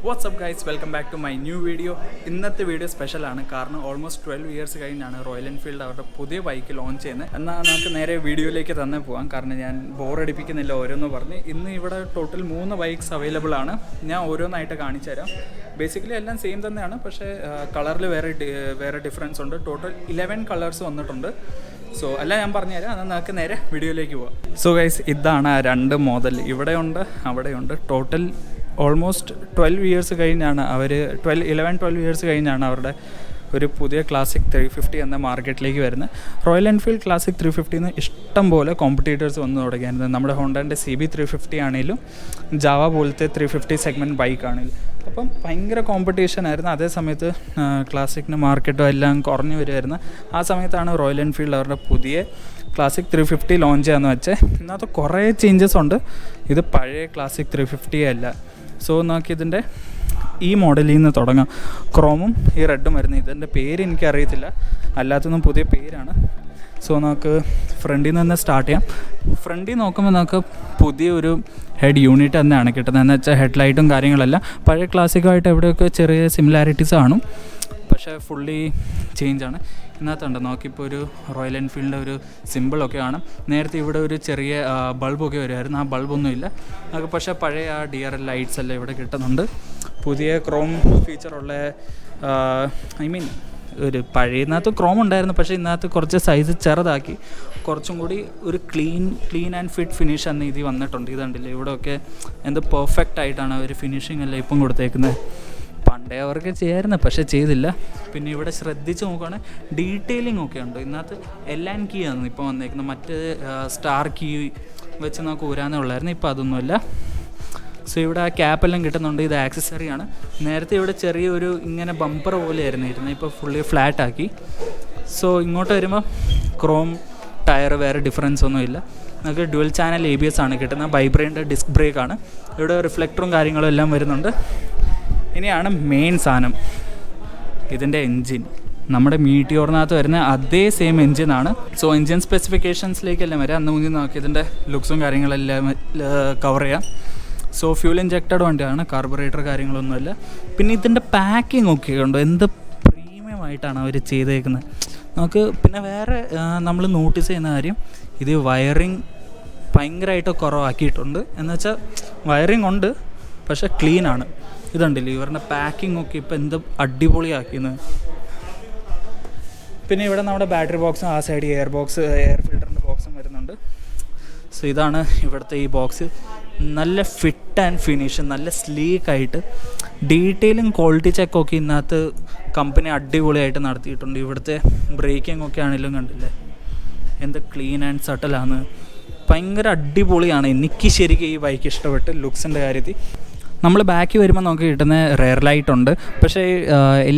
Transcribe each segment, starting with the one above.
WhatsApp guys, welcome back to my new video. ഇന്നത്തെ video സ്പെഷ്യലാണ്. കാരണം ഓൾമോസ്റ്റ് 12 ഇയേഴ്സ് കഴിഞ്ഞാണ് റോയൽ എൻഫീൽഡ് അവരുടെ പുതിയ ബൈക്ക് ലോഞ്ച് ചെയ്യുന്നത്. എന്നാൽ നമുക്ക് നേരെ വീഡിയോയിലേക്ക് തന്നെ പോകാം. കാരണം ഞാൻ ബോറടിപ്പിക്കുന്നില്ല ഓരോന്ന് പറഞ്ഞ്. ഇന്ന് ഇവിടെ ടോട്ടൽ 3 ബൈക്സ് അവൈലബിൾ ആണ്. ഞാൻ ഓരോന്നായിട്ട് കാണിച്ചു തരാം. ബേസിക്കലി എല്ലാം സെയിം തന്നെയാണ്, പക്ഷേ കളറിൽ വേറെ ഡിഫറൻസ് ഉണ്ട്. ടോട്ടൽ 11 കളേഴ്സ് വന്നിട്ടുണ്ട്. സോ എല്ലാം ഞാൻ പറഞ്ഞുതരാം. അത് നമുക്ക് നേരെ വീഡിയോയിലേക്ക് പോകാം. സോ ഗൈസ്, ഇതാണ് ആ 2 മോഡൽ. ഇവിടെയുണ്ട്, അവിടെയുണ്ട്. ടോട്ടൽ ഓൾമോസ്റ്റ് 12 ഇയേഴ്സ് കഴിഞ്ഞാണ് അവർ 12 ഇയേഴ്സ് കഴിഞ്ഞാണ് അവരുടെ ഒരു പുതിയ ക്ലാസിക് 350 എന്ന മാർക്കറ്റിലേക്ക് വരുന്നത്. റോയൽ എൻഫീൽഡ് ക്ലാസിക് 350 ഇഷ്ടം പോലെ കോമ്പറ്റീറ്റേഴ്സ് വന്നു തുടങ്ങിയായിരുന്നു. നമ്മുടെ ഹോണ്ടൻ്റെ CB 350 ആണെങ്കിലും ജാവ പോലത്തെ 350 സെഗ്മെൻറ്റ് ബൈക്കാണെങ്കിലും അപ്പം ഭയങ്കര കോമ്പറ്റീഷൻ ആയിരുന്നു. അതേ സമയത്ത് ക്ലാസിക്കിന് മാർക്കറ്റും എല്ലാം കുറഞ്ഞു വരുമായിരുന്നു. ആ സമയത്താണ് റോയൽ എൻഫീൽഡ് അവരുടെ പുതിയ ക്ലാസിക് 350 ലോഞ്ച് ചെയ്യാമെന്ന് വെച്ചാൽ. ഇതിനകത്ത് കുറേ ചേഞ്ചസ് ഉണ്ട്. ഇത് പഴയ ക്ലാസിക് 350 അല്ല. സോ നമുക്ക് ഇതിൻ്റെ ഈ മോഡലിൽ നിന്ന് തുടങ്ങാം. ക്രോമും ഈ റെഡും വരുന്നത്. ഇതിൻ്റെ പേര് എനിക്കറിയത്തില്ല, അല്ലാത്തൊന്നും പുതിയ പേരാണ്. സോ നമുക്ക് ഫ്രണ്ടിൽ നിന്ന് സ്റ്റാർട്ട് ചെയ്യാം. ഫ്രണ്ടിൽ നോക്കുമ്പോൾ നമുക്ക് പുതിയൊരു ഹെഡ് യൂണിറ്റ് തന്നെയാണ് കിട്ടുന്നത്. എന്ന് വെച്ചാൽ ഹെഡ് ലൈറ്റും കാര്യങ്ങളെല്ലാം പഴയ ക്ലാസിക്കായിട്ട് എവിടെയൊക്കെ ചെറിയ സിമിലാരിറ്റീസ് കാണും, പക്ഷേ ഫുള്ളി ചേഞ്ചാണ്. ഇതിനകത്തുണ്ട് നോക്കിപ്പോൾ ഒരു റോയൽ എൻഫീൽഡിൻ്റെ ഒരു സിമ്പിളൊക്കെ കാണും. നേരത്തെ ഇവിടെ ഒരു ചെറിയ ബൾബൊക്കെ വരുമായിരുന്നു, ആ ബൾബൊന്നുമില്ല നമുക്ക്. പക്ഷേ പഴയ ആ DRL ലൈറ്റ്സ് എല്ലാം ഇവിടെ കിട്ടുന്നുണ്ട്. പുതിയ ക്രോം ഫീച്ചറുള്ള ഒരു പഴയതിനകത്ത് ക്രോം ഉണ്ടായിരുന്നു, പക്ഷേ ഇതിനകത്ത് കുറച്ച് സൈസ് ചെറുതാക്കി കുറച്ചും കൂടി ഒരു ക്ലീൻ ആൻഡ് ഫിറ്റ് ഫിനിഷ് എന്ന ഇത് വന്നിട്ടുണ്ട്. ഇതുണ്ടല്ലേ, ഇവിടെയൊക്കെ എന്ത് പെർഫെക്റ്റ് ആയിട്ടാണ് അവർ ഫിനിഷിംഗ് എല്ലാം ഇപ്പം കൊടുത്തേക്കുന്നത്. പണ്ടേ അവർക്ക് ചെയ്യാമായിരുന്നു, പക്ഷേ ചെയ്തില്ല. പിന്നെ ഇവിടെ ശ്രദ്ധിച്ച് നോക്കുകയാണെങ്കിൽ ഡീറ്റെയിലിംഗ് ഒക്കെ ഉണ്ട്. ഇതിനകത്ത് LN കീ ആണ് ഇപ്പോൾ വന്നേക്കുന്നത്. മറ്റ് സ്റ്റാർ കീ വെച്ച് നമുക്ക് ഊരാനേ ഉള്ളായിരുന്നു, ഇപ്പോൾ അതൊന്നുമില്ല. സോ ഇവിടെ ആ ക്യാപ്പെല്ലാം കിട്ടുന്നുണ്ട്. ഇത് ആക്സസറിയാണ്. നേരത്തെ ഇവിടെ ചെറിയൊരു ഇങ്ങനെ ബമ്പർ പോലെയായിരുന്നു ഇരുന്നത്, ഇപ്പോൾ ഫുള്ളി ഫ്ലാറ്റാക്കി. സോ ഇങ്ങോട്ട് വരുമ്പോൾ ക്രോം ടയർ, വേറെ ഡിഫറൻസ് ഒന്നുമില്ല. നമുക്ക് ഡ്യുവൽ ചാനൽ ABS ആണ് കിട്ടുന്നത്. വൈബ്രേൻ്റെ ഡിസ്ക് ബ്രേക്കാണ്. ഇവിടെ റിഫ്ലക്ടറും കാര്യങ്ങളും എല്ലാം വരുന്നുണ്ട്. ഇനിയാണ് മെയിൻ സാധനം, ഇതിൻ്റെ എൻജിൻ. നമ്മുടെ മീറ്റിയോറിനകത്ത് വരുന്ന അതേ സെയിം എൻജിനാണ്. സോ എൻജിൻ സ്പെസിഫിക്കേഷൻസിലേക്കെല്ലാം വരാം. അന്ന് മുന്നിൽ നോക്കി ഇതിൻ്റെ ലുക്സും കാര്യങ്ങളെല്ലാം കവർ ചെയ്യാം. സോ ഫ്യൂൽ ഇഞ്ചക്റ്റഡ് വണ്ടിയാണ്, കാർബറേറ്റർ കാര്യങ്ങളൊന്നുമില്ല. പിന്നെ ഇതിൻ്റെ പാക്കിംഗ് ഒക്കെ ഉണ്ട്, എന്ത് പ്രീമിയം ആയിട്ടാണ് അവർ ചെയ്തേക്കുന്നത് നമുക്ക്. പിന്നെ വേറെ നമ്മൾ നോട്ടീസ് ചെയ്യുന്ന കാര്യം, ഇത് വയറിങ് ഭയങ്കരമായിട്ട് കുറവാക്കിയിട്ടുണ്ട്. എന്നുവെച്ചാൽ വയറിങ് ഉണ്ട്, പക്ഷേ ക്ലീനാണ്. ഇതുണ്ടല്ലോ ഇവരുടെ പാക്കിംഗ് ഒക്കെ ഇപ്പോൾ എന്ത് അടിപൊളിയാക്കിയെന്ന്. പിന്നെ ഇവിടെ നമ്മുടെ ബാറ്ററി ബോക്സും ആ സൈഡ് എയർ ഫിൽറ്ററിൻ്റെ ബോക്സും വരുന്നുണ്ട്. സോ ഇതാണ് ഇവിടുത്തെ ഈ ബോക്സ്. നല്ല ഫിറ്റ് ആൻഡ് ഫിനിഷ്, നല്ല സ്ലീക്കായിട്ട് ഡീറ്റെയിലും ക്വാളിറ്റി ചെക്കൊക്കെ ഇതിനകത്ത് കമ്പനി അടിപൊളിയായിട്ട് നടത്തിയിട്ടുണ്ട്. ഇവിടുത്തെ ബ്രേക്കിംഗ് ഒക്കെ ആണെങ്കിലും കണ്ടില്ലേ എന്ത് ക്ലീൻ ആൻഡ് സട്ടലാണ്. ഭയങ്കര അടിപൊളിയാണ്. എനിക്ക് ശരിക്കും ഈ ബൈക്ക് ഇഷ്ടപ്പെട്ട് ലുക്സിൻ്റെ കാര്യത്തിൽ. നമ്മൾ ബാക്കിൽ വരുമ്പോൾ നമുക്ക് കിട്ടുന്ന റെയർ ലൈറ്റ് ഉണ്ട്, പക്ഷേ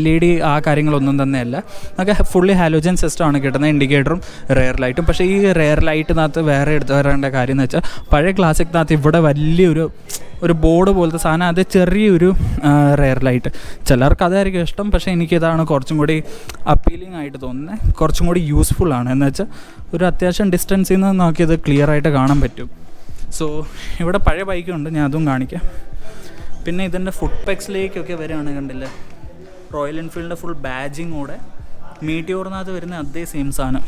LED ആ കാര്യങ്ങളൊന്നും തന്നെയല്ല. നമുക്ക് ഫുള്ളി ഹാലോജൻ സിസ്റ്റമാണ് കിട്ടുന്നത്, ഇൻഡിക്കേറ്ററും റെയർ ലൈറ്റും. പക്ഷേ ഈ റെയർ ലൈറ്റിനകത്ത് വേറെ എടുത്ത് വരേണ്ട കാര്യം എന്ന് വെച്ചാൽ, പഴയ ക്ലാസിക്കിനകത്ത് ഇവിടെ വലിയൊരു ബോർഡ് പോലത്തെ സാധനം, അത് ചെറിയൊരു റെയർ ലൈറ്റ്. ചിലർക്ക് അതായിരിക്കും ഇഷ്ടം, പക്ഷേ എനിക്കിതാണ് കുറച്ചും കൂടി അപ്പീലിംഗ് ആയിട്ട് തോന്നുന്നത്. കുറച്ചും കൂടി യൂസ്ഫുള്ളാണ്. എന്ന് വെച്ചാൽ ഒരു അത്യാവശ്യം ഡിസ്റ്റൻസിൽ നിന്ന് നോക്കിയത് ക്ലിയർ ആയിട്ട് കാണാൻ പറ്റും. സോ ഇവിടെ പഴയ ബൈക്കുണ്ട്, ഞാൻ അതും കാണിക്കാം. പിന്നെ ഇതിൻ്റെ ഫുഡ് പെക്സിലേക്കൊക്കെ വരികയാണ്, കണ്ടില്ലേ റോയൽ എൻഫീൽഡിൻ്റെ ഫുൾ ബാജിങ്ങോടെ. മീറ്റിയോറിനകത്ത് വരുന്ന അതേ സെയിം സാധനം.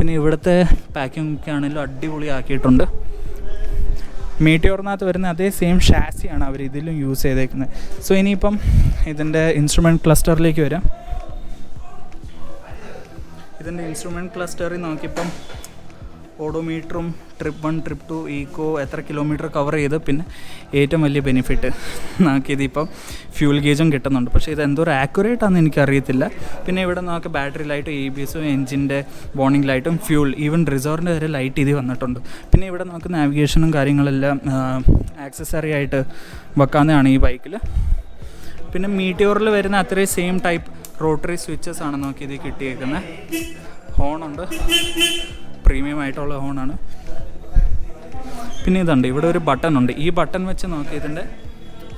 പിന്നെ ഇവിടുത്തെ പാക്കിംഗ് ഒക്കെ ആണെങ്കിലും അടിപൊളി ആക്കിയിട്ടുണ്ട്. മീറ്റിയോറിനകത്ത് വരുന്ന അതേ സെയിം ഷാസിയാണ് അവർ ഇതിലും യൂസ് ചെയ്തേക്കുന്നത്. സോ ഇനിയിപ്പം ഇതിൻ്റെ ഇൻസ്ട്രുമെൻറ്റ് ക്ലസ്റ്ററിലേക്ക് വരാം. ഇതിൻ്റെ ഇൻസ്ട്രുമെൻറ്റ് ക്ലസ്റ്ററിൽ നോക്കിയപ്പം ഓഡോമീറ്ററും ട്രിപ്പ് 1 ട്രിപ്പ് 2 ഈക്കോ എത്ര കിലോമീറ്റർ കവർ ചെയ്ത്, പിന്നെ ഏറ്റവും വലിയ ബെനിഫിറ്റ് നമുക്കിതിപ്പം ഫ്യൂൽ ഗേജും കിട്ടുന്നുണ്ട്. പക്ഷേ ഇത് എന്തോരം ആക്യുറേറ്റ് ആണെന്ന് എനിക്കറിയത്തില്ല. പിന്നെ ഇവിടെ നമുക്ക് ബാറ്ററി ലൈറ്റും ABSും എൻജിൻ്റെ വാർണിംഗ് ലൈറ്റും ഫ്യൂൾ ഈവൻ റിസർവിൻ്റെ വരെ ലൈറ്റ് ഇതിൽ വന്നിട്ടുണ്ട്. പിന്നെ ഇവിടെ നമുക്ക് നാവിഗേഷനും കാര്യങ്ങളെല്ലാം ആക്സസറി ആയിട്ട് വെക്കാവുന്നതാണ് ഈ ബൈക്കിൽ. പിന്നെ മീറ്റിയോറിൽ വരുന്ന അത്രയും സെയിം ടൈപ്പ് റോട്ടറി സ്വിച്ചസ് ആണ് നമുക്ക് ഇതിൽ കിട്ടിയേക്കുന്നത്. ഹോണുണ്ട്, പ്രീമിയം ആയിട്ടുള്ള ഹോണാണ്. പിന്നെ ഇതുണ്ട്, ഇവിടെ ഒരു ബട്ടൺ ഉണ്ട്. ഈ ബട്ടൺ വെച്ച് നമുക്ക് ഇതിൻ്റെ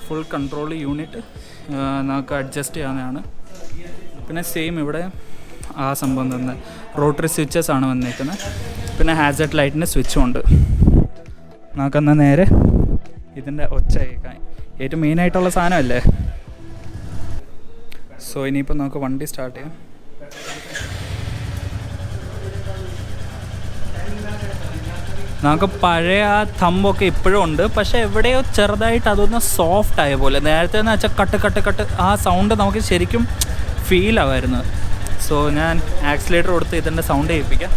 ഫുൾ കൺട്രോൾ യൂണിറ്റ് നമുക്ക് അഡ്ജസ്റ്റ് ചെയ്യാവുന്നതാണ്. പിന്നെ സെയിം ഇവിടെ ആ സംഭവം തന്നെ റോട്ടറി സ്വിച്ചസ് ആണ് വന്നേക്കുന്നത്. പിന്നെ ഹാസർഡ് ലൈറ്റിൻ്റെ സ്വിച്ചും ഉണ്ട്. നമുക്കെന്നാൽ നേരെ ഇതിൻ്റെ ഒച്ച കേൾക്കാൻ ഏറ്റവും മെയിനായിട്ടുള്ള സാധനമല്ലേ. സോ ഇനിയിപ്പോൾ നമുക്ക് വണ്ടി സ്റ്റാർട്ട് ചെയ്യാം. നമുക്ക് പഴയ ആ തമ്പൊക്കെ ഇപ്പോഴും ഉണ്ട്, പക്ഷേ എവിടെയോ ചെറുതായിട്ട് അതൊന്ന് സോഫ്റ്റ് ആയ പോലെ. നേരത്തെ എന്ന് വെച്ചാൽ കട്ട് ആ സൗണ്ട് നമുക്ക് ശരിക്കും ഫീൽ ആവായിരുന്നു. സോ ഞാൻ ആക്സിലേറ്റർ കൊടുത്ത് ഇതിൻ്റെ സൗണ്ട് കേൾപ്പിക്കാം.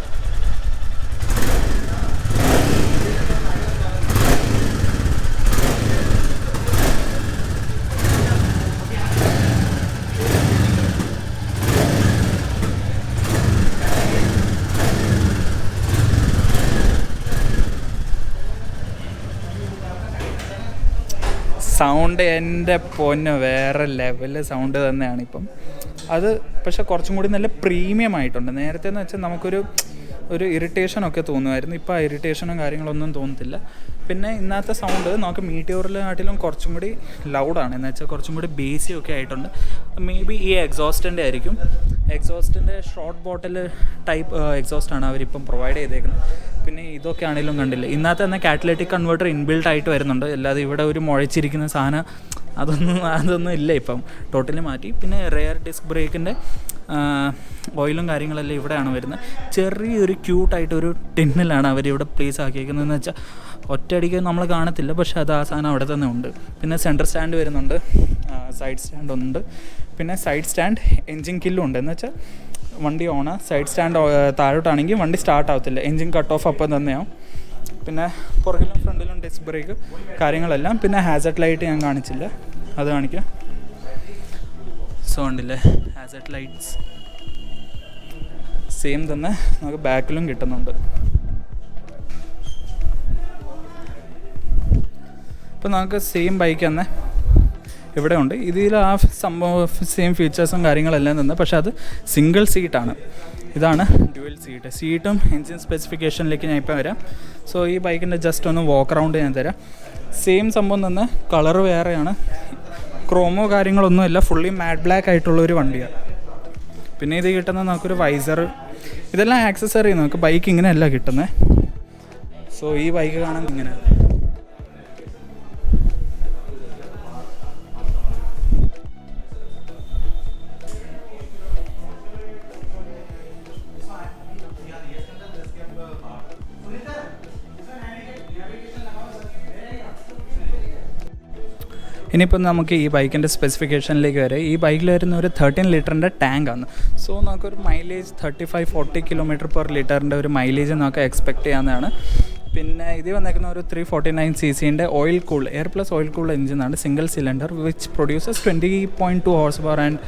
സൗണ്ട് എൻ്റെ പൊന്ന് വേറെ ലെവല് സൗണ്ട് തന്നെയാണ് ഇപ്പം. അത് പക്ഷേ കുറച്ചും കൂടി നല്ല പ്രീമിയം ആയിട്ടുണ്ട്. നേരത്തെ എന്ന് വെച്ചാൽ നമുക്കൊരു ഇറിറ്റേഷനൊക്കെ തോന്നുമായിരുന്നു. ഇപ്പോൾ ആ ഇറിറ്റേഷനും കാര്യങ്ങളൊന്നും തോന്നത്തില്ല. പിന്നെ ഇന്നത്തെ സൗണ്ട് നമുക്ക് മീറ്റിയോറിലാട്ടിലും കുറച്ചും കൂടി ലൗഡാണ്. എന്ന് വെച്ചാൽ കുറച്ചും കൂടി ബേസി ഒക്കെ ആയിട്ടുണ്ട്. മേ ബി ഈ എക്സോസ്റ്റിൻ്റെ ആയിരിക്കും. എക്സോസ്റ്റിൻ്റെ ഷോർട്ട് ബോട്ടിൽ ടൈപ്പ് എക്സോസ്റ്റാണ് അവരിപ്പം പ്രൊവൈഡ് ചെയ്തേക്കുന്നത്. പിന്നെ ഇതൊക്കെ ആണെങ്കിലും കണ്ടില്ല, ഇന്നത്തെ തന്നെ കാറ്റലറ്റിക് കൺവേർട്ടർ ഇൻബിൽട്ട് ആയിട്ട് വരുന്നുണ്ട്. അല്ലാതെ ഇവിടെ ഒരു മുഴച്ചിരിക്കുന്ന സാധനം അതൊന്നും ഇല്ല ഇപ്പം, ടോട്ടലി മാറ്റി. പിന്നെ റെയർ ഡിസ്ക് ബ്രേക്കിൻ്റെ ഓയിലും കാര്യങ്ങളെല്ലാം ഇവിടെയാണ് വരുന്നത്. ചെറിയൊരു ക്യൂട്ടായിട്ടൊരു ടിന്നിലാണ് അവരിവിടെ പ്ലേസ് ആക്കിയേക്കുന്നതെന്ന് വെച്ചാൽ ഒറ്റയടിക്ക് നമ്മൾ കാണത്തില്ല, പക്ഷേ അത് ആ സാധനം അവിടെ തന്നെ ഉണ്ട്. പിന്നെ സെൻറ്റർ സ്റ്റാൻഡ് വരുന്നുണ്ട്, സൈഡ് സ്റ്റാൻഡ് ഉണ്ട്. പിന്നെ സൈഡ് സ്റ്റാൻഡ് എൻജിൻ കില്ലും ഉണ്ട്. എന്ന് വെച്ചാൽ വണ്ടി ഓണ്, സൈഡ് സ്റ്റാൻഡ് താഴോട്ടാണെങ്കിൽ വണ്ടി സ്റ്റാർട്ട് ആവത്തില്ല, എൻജിൻ കട്ട് ഓഫ് അപ്പം തന്നെയാവും. പിന്നെ പുറകിലും ഫ്രണ്ടിലും ഡിസ്ക് ബ്രേക്ക് കാര്യങ്ങളെല്ലാം. പിന്നെ ഹാസർഡ് ലൈറ്റ് ഞാൻ കാണിച്ചില്ല, അത് കാണിക്കാം. സോ ഉണ്ടല്ലേ ഹാസർഡ് ലൈറ്റ്സ് സെയിം തന്നെ നമുക്ക് ബാക്കിലും കിട്ടുന്നുണ്ട്. ഇപ്പം നമുക്ക് സെയിം ബൈക്ക് തന്നെ ഇവിടെ ഉണ്ട്. ഇതിൽ ആ സംഭവം സെയിം ഫീച്ചേഴ്സും കാര്യങ്ങളെല്ലാം തന്നെ, പക്ഷേ അത് സിംഗിൾ സീറ്റാണ്. ഇതാണ് ഡ്യുവൽ സീറ്റും എൻജിൻ സ്പെസിഫിക്കേഷനിലേക്ക് ഞാൻ ഇപ്പോൾ വരാം. സോ ഈ ബൈക്കിൻ്റെ ജസ്റ്റ് ഒന്ന് വാക്ക് അറൗണ്ട് ഞാൻ തരാം. സെയിം സംഭവം തന്നെ, കളറ് വേറെയാണ്, ക്രോമോ കാര്യങ്ങളൊന്നുമില്ല, ഫുള്ളി മാറ്റ് ബ്ലാക്ക് ആയിട്ടുള്ളൊരു വണ്ടിയാണ്. പിന്നെ ഇത് കിട്ടുന്ന നമുക്കൊരു വൈസർ, ഇതെല്ലാം ആക്സസറി. നമുക്ക് ബൈക്ക് ഇങ്ങനെയല്ല കിട്ടുന്നത്. സോ ഈ ബൈക്ക് കാണാൻ ഇങ്ങനെ ഇനിയിപ്പോൾ നമുക്ക് ഈ ബൈക്കിൻ്റെ സ്പെസിഫിക്കേഷനിലേക്ക് വരെ. ഈ ബൈക്കിൽ വരുന്ന ഒരു 13 ലിറ്ററിൻ്റെ ടാങ്കാണ്. സോ നമുക്കൊരു മൈലേജ് 35-40 km/ലിറ്ററിൻ്റെ ഒരു മൈലേജ് നമുക്ക് എക്സ്പെക്റ്റ് ചെയ്യാവുന്നതാണ്. പിന്നെ ഇത് വന്നേക്കുന്ന ഒരു 349cc oil cool air plus oil cool എഞ്ചിനാണ്, single cylinder, which produces 20.2 horsepower and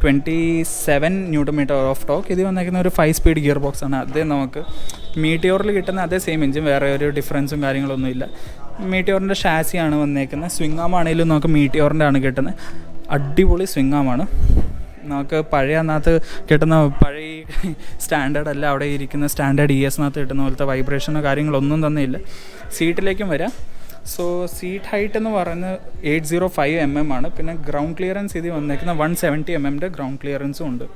27 Nm of torque. ഇത് വന്നേക്കുന്ന ഒരു 5 സ്പീഡ് ഗിയർ ബോക്സ് ആണ്. അതേ നമുക്ക് മീറ്റിയോറിൽ കിട്ടുന്ന അതേ സെയിം എഞ്ചിൻ, വേറെ ഒരു ഡിഫറൻസും കാര്യങ്ങളൊന്നുമില്ല. മീറ്റിയോറിൻ്റെ ഷാസിയാണ് വന്നേക്കുന്നത്. സ്വിംഗ് ആം ആണെങ്കിലും നമുക്ക് മീറ്റിയോറിൻ്റെ ആണ് കിട്ടുന്നത്. അടിപൊളി സ്വിംഗ് ആമാണ്. നമുക്ക് പഴയ അതിനകത്ത് കിട്ടുന്ന പഴയ സ്റ്റാൻഡേർഡ് അല്ല, അവിടെ ഇരിക്കുന്ന സ്റ്റാൻഡേർഡ് ESനകത്ത് കിട്ടുന്ന പോലത്തെ വൈബ്രേഷനോ കാര്യങ്ങളൊന്നും തന്നെ ഇല്ല. സീറ്റിലേക്കും വരാം. സോ സീറ്റ് ഹൈറ്റ് എന്ന് പറയുന്നത് 805 mm ആണ്. പിന്നെ ഗ്രൗണ്ട് ക്ലിയറൻസ് ഇത് വന്നേക്കുന്ന 170 mm ഗ്രൗണ്ട് ക്ലിയറൻസും ഉണ്ട്.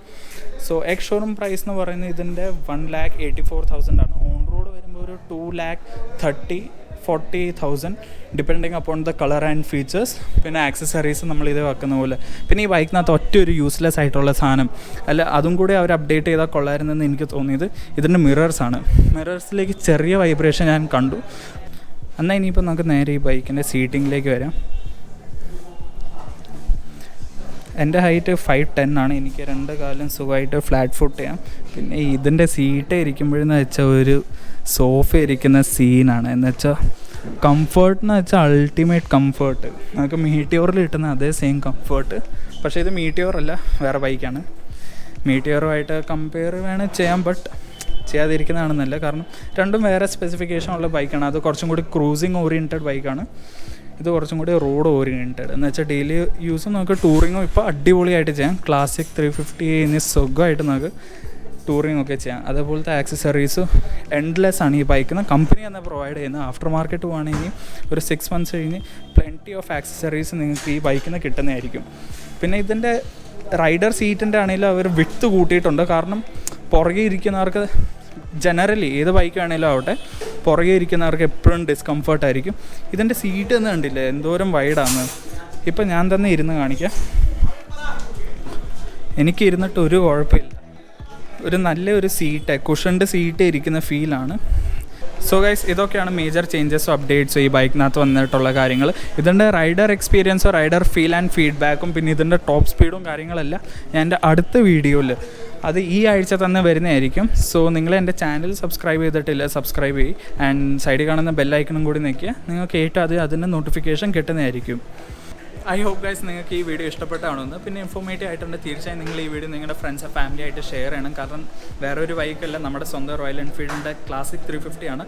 സോ എക്സ് ഷോറൂം പ്രൈസ് എന്ന് പറയുന്നത് ഇതിൻ്റെ 1,84,000 ആണ്. ഓൺ റോഡ് വരുമ്പോൾ ഒരു 2,30,000 40,000 depending upon the colour and features. പിന്നെ ആക്സസറീസ് നമ്മളിത് വെക്കുന്ന പോലെ. പിന്നെ ഈ ബൈക്കിനകത്ത് ഒറ്റ ഒരു യൂസ്ലെസ് ആയിട്ടുള്ള സാധനം അല്ല, അതും കൂടി അവർ അപ്ഡേറ്റ് ചെയ്താൽ കൊള്ളായിരുന്നെന്ന് എനിക്ക് തോന്നിയത് ഇതിൻ്റെ മിറേഴ്സാണ്. മിറേഴ്സിലേക്ക് ചെറിയ വൈബ്രേഷൻ ഞാൻ കണ്ടു. എന്നാൽ ഇനിയിപ്പോൾ നമുക്ക് നേരെ ഈ ബൈക്കിൻ്റെ സീറ്റിങ്ങിലേക്ക് വരാം. എൻ്റെ ഹൈറ്റ് 5'10" ആണ്. എനിക്ക് 2 കാലും സുഖമായിട്ട് ഫ്ലാറ്റ് ഫുട്ട് ചെയ്യാം. പിന്നെ ഇതിൻ്റെ സീറ്റ് ഇരിക്കുമ്പോഴെന്ന് വെച്ചാൽ ഒരു സോഫ ഇരിക്കുന്ന സീനാണ്. എന്ന് വെച്ചാൽ കംഫേർട്ടെന്ന് വെച്ചാൽ അൾട്ടിമേറ്റ് കംഫേർട്ട്. നമുക്ക് മീറ്റിയോറിൽ കിട്ടുന്ന അതേ സെയിം കംഫേർട്ട്. പക്ഷേ ഇത് മീറ്റിയോറല്ല, വേറെ ബൈക്കാണ്. മീറ്റിയോറുമായിട്ട് കമ്പയർ വേണേൽ ചെയ്യാം, ബട്ട് ചെയ്യാതിരിക്കുന്നതാണെന്നല്ല. കാരണം രണ്ടും വേറെ സ്പെസിഫിക്കേഷൻ ഉള്ള ബൈക്കാണ്. അത് കുറച്ചും കൂടി ക്രൂസിങ് ഓറിയൻറ്റഡ് ബൈക്കാണ്, ഇത് കുറച്ചും കൂടി റോഡ് ഓറിയൻറ്റഡ്. എന്ന് വെച്ചാൽ ഡെയിലി യൂസും നമുക്ക് ടൂറിങ്ങും ഇപ്പോൾ അടിപൊളിയായിട്ട് ചെയ്യാം. ക്ലാസിക് 350 സുഖമായിട്ട് നമുക്ക് ടൂറിങ് ഒക്കെ ചെയ്യാം. അതേപോലത്തെ ആക്സസറീസ് എൻഡ്ലെസ് ആണ് ഈ ബൈക്കിന് കമ്പനി തന്നെ പ്രൊവൈഡ് ചെയ്യുന്നത്. ആഫ്റ്റർ മാർക്കറ്റ് പോവുകയാണെങ്കിൽ ഒരു 6 months കഴിഞ്ഞ് പ്ലെൻറ്റി ഓഫ് ആക്സസറീസ് നിങ്ങൾക്ക് ഈ ബൈക്കിന് കിട്ടുന്നതായിരിക്കും. പിന്നെ ഇതിൻ്റെ റൈഡർ സീറ്റിൻ്റെ ആണെങ്കിലും അവർ വിഡ്ത്ത് കൂട്ടിയിട്ടുണ്ട്. കാരണം പുറകെ ഇരിക്കുന്നവർക്ക് ജനറലി ഏത് ബൈക്കാണെങ്കിലും ആവട്ടെ, പുറകെ ഇരിക്കുന്നവർക്ക് എപ്പോഴും ഡിസ്കംഫർട്ടായിരിക്കും. ഇതിൻ്റെ സീറ്റ് എന്ന് കണ്ടില്ലേ എന്തോരം വൈഡാണ്. ഇപ്പം ഞാൻ തന്നെ ഇരുന്ന് കാണിക്കാം. എനിക്ക് ഇരുന്നിട്ട് ഒരു കുഴപ്പമില്ല. ഒരു നല്ലൊരു സീറ്റ്, കുഷൻഡ് സീറ്റ് ഇരിക്കുന്ന ഫീലാണ്. സോ ഗൈസ്, ഇതൊക്കെയാണ് മേജർ ചേഞ്ചസും അപ്ഡേറ്റ്സും ഈ ബൈക്കിനകത്ത് വന്നിട്ടുള്ള കാര്യങ്ങൾ. ഇതിൻ്റെ റൈഡർ എക്സ്പീരിയൻസോ റൈഡർ ഫീൽ ആൻഡ് ഫീഡ്ബാക്കും പിന്നെ ഇതിൻ്റെ ടോപ്പ് സ്പീഡും കാര്യങ്ങളെല്ലാം ഞാൻ എൻ്റെ അടുത്ത വീഡിയോയിൽ അത് ഈ ആഴ്ച തന്നെ വരുന്നതായിരിക്കും. സോ നിങ്ങൾ എൻ്റെ ചാനൽ സബ്സ്ക്രൈബ് ചെയ്തിട്ടില്ല, സബ്സ്ക്രൈബ് ചെയ്യും. ആൻഡ് സൈഡിൽ കാണുന്ന ബെല്ലൈക്കണും കൂടി നിൽക്കുക. നിങ്ങൾക്ക് ഏറ്റവും അതിൻ്റെ നോട്ടിഫിക്കേഷൻ കിട്ടുന്നതായിരിക്കും. ഐ ഹോപ്പ് ഗൈസ് നിങ്ങൾക്ക് ഈ വീഡിയോ ഇഷ്ടപ്പെട്ടാണെന്ന്. പിന്നെ ഇൻഫോർമേറ്റീവ് ആയിട്ടുണ്ട്. തീർച്ചയായും നിങ്ങൾ ഈ വീഡിയോ നിങ്ങളുടെ ഫ്രണ്ട്സ് ഫാമിലി ആയിട്ട് ഷെയർ ചെയ്യണം. കാരണം വേറെ ഒരു ബൈക്കല്ല, നമ്മുടെ സ്വന്തം റോയൽ എൻഫീൽഡിൻ്റെ ക്ലാസിക് 350 ആണ്.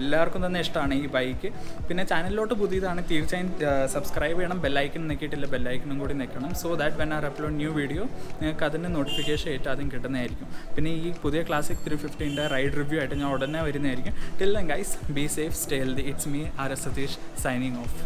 എല്ലാവർക്കും തന്നെ ഇഷ്ടമാണ് ഈ ബൈക്ക്. പിന്നെ ചാനലിലോട്ട് പുതിയതാണ്, തീർച്ചയായും സബ്സ്ക്രൈബ് ചെയ്യണം. ബെല്ലൈക്കൺ നിൽക്കിയിട്ടില്ല, ബെല്ലൈക്കണും കൂടി നിൽക്കണം. So that when are upload new video നിങ്ങൾക്ക് അതിൻ്റെ നോട്ടിഫിക്കേഷൻ ഏറ്റവും ആദ്യം കിട്ടുന്നതായിരിക്കും. പിന്നെ ഈ പുതിയ ക്ലാസിക് 350ൻ്റെ റൈഡ് റിവ്യൂ ആയിട്ട് ഞാൻ ഉടനെ വരുന്നതായിരിക്കും. Till then guys, be safe, stay healthy. It's me RS Satheesh signing of.